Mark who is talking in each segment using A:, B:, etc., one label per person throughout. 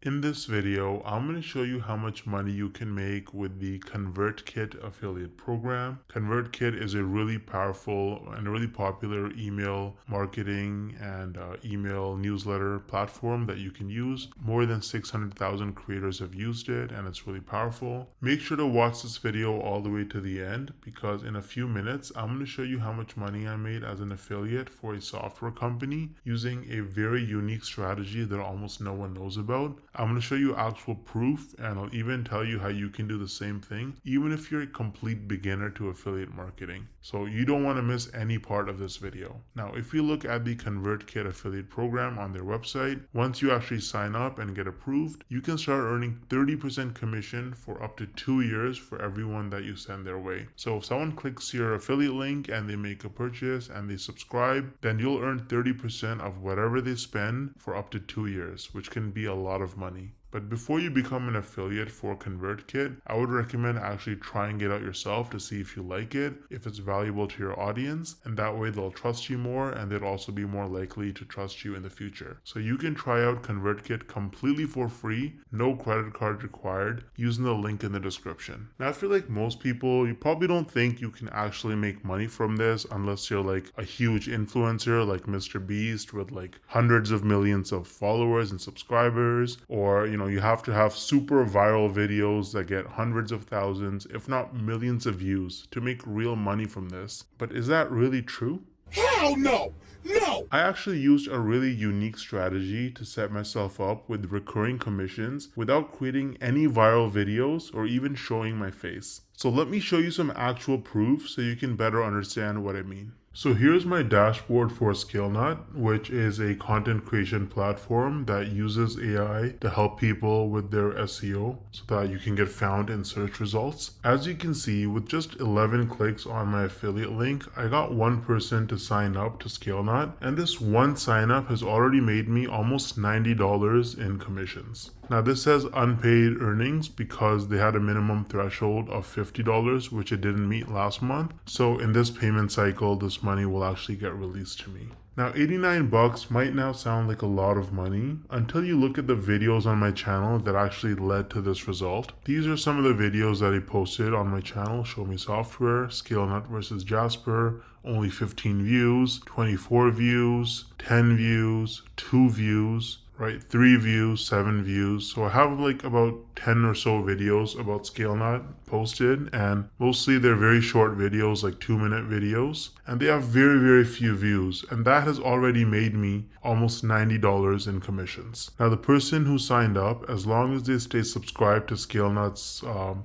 A: In this video, I'm going to show you how much money you can make with the Convertkit affiliate program. Convertkit is a really powerful and really popular email marketing and email newsletter platform that you can use. More than 600,000 creators have used it and it's really powerful. Make sure to watch this video all the way to the end because in a few minutes, I'm going to show you how much money I made as an affiliate for a software company using a very unique strategy that almost no one knows about. I'm going to show you actual proof and I'll even tell you how you can do the same thing even if you're a complete beginner to affiliate marketing. So you don't want to miss any part of this video. Now, if you look at the Convertkit affiliate program on their website, once you actually sign up and get approved, you can start earning 30% commission for up to 2 years for everyone that you send their way. So if someone clicks your affiliate link and they make a purchase and they subscribe, then you'll earn 30% of whatever they spend for up to 2 years, which can be a lot of money. But before you become an affiliate for Convertkit, I would recommend actually trying it out yourself to see if you like it, if it's valuable to your audience, and that way they'll trust you more and they'll also be more likely to trust you in the future. So you can try out Convertkit completely for free, no credit card required, using the link in the description. Now I feel like most people, you probably don't think you can actually make money from this unless you're like a huge influencer like Mr. Beast with like hundreds of millions of followers and subscribers, or you have to have super viral videos that get hundreds of thousands, if not millions of views to make real money from this. But is that really true?
B: Hell no! No!
A: I actually used a really unique strategy to set myself up with recurring commissions without creating any viral videos or even showing my face. So let me show you some actual proof so you can better understand what I mean. So here's my dashboard for ScaleNut, which is a content creation platform that uses AI to help people with their SEO so that you can get found in search results. As you can see, with just 11 clicks on my affiliate link, I got one person to sign up to ScaleNut, and this one sign up has already made me almost $90 in commissions. Now this says unpaid earnings because they had a minimum threshold of $50, which it didn't meet last month. So in this payment cycle, this money will actually get released to me. Now 89 bucks might now sound like a lot of money until you look at the videos on my channel that actually led to this result. These are some of the videos that I posted on my channel: Show Me Software, ScaleNut versus Jasper, only 15 views, 24 views, 10 views, 2 views, right? 3 views, 7 views. So I have like about 10 or so videos about ScaleNut posted, and mostly they're very short videos, like 2-minute videos, and they have very, very few views, and that has already made me almost $90 in commissions. Now the person who signed up, as long as they stay subscribed to ScaleNut's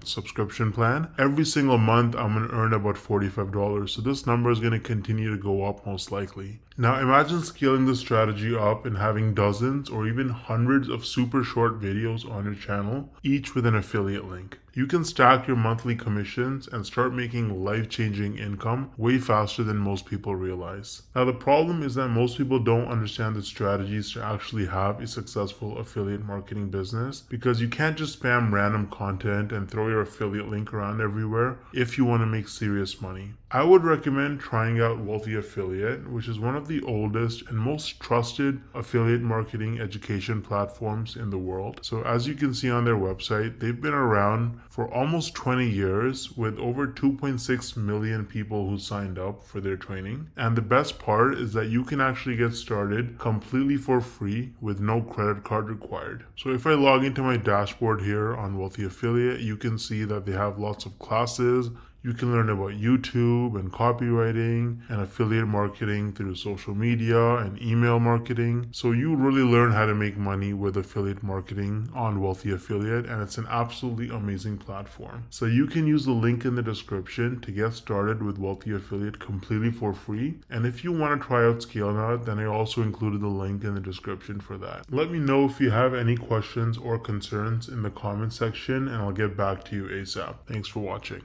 A: subscription plan, every single month I'm going to earn about $45. So this number is going to continue to go up most likely. Now imagine scaling this strategy up and having dozens or even hundreds of super short videos on your channel, each with an affiliate link. You can stack your monthly commissions and start making life-changing income way faster than most people realize. Now the problem is that most people don't understand the strategies to actually have a successful affiliate marketing business, because you can't just spam random content and throw your affiliate link around everywhere if you want to make serious money. I would recommend trying out Wealthy Affiliate, which is one of the oldest and most trusted affiliate marketing education platforms in the world. So as you can see on their website, they've been around for almost 20 years with over 2.6 million people who signed up for their training. And the best part is that you can actually get started completely for free with no credit card required. So if I log into my dashboard here on Wealthy Affiliate, you can see that they have lots of classes. You can learn about YouTube and copywriting and affiliate marketing through social media and email marketing. So you really learn how to make money with affiliate marketing on Wealthy Affiliate, and it's an absolutely amazing platform. So you can use the link in the description to get started with Wealthy Affiliate completely for free. And if you want to try out ScaleNut, then I also included the link in the description for that. Let me know if you have any questions or concerns in the comment section, and I'll get back to you ASAP. Thanks for watching.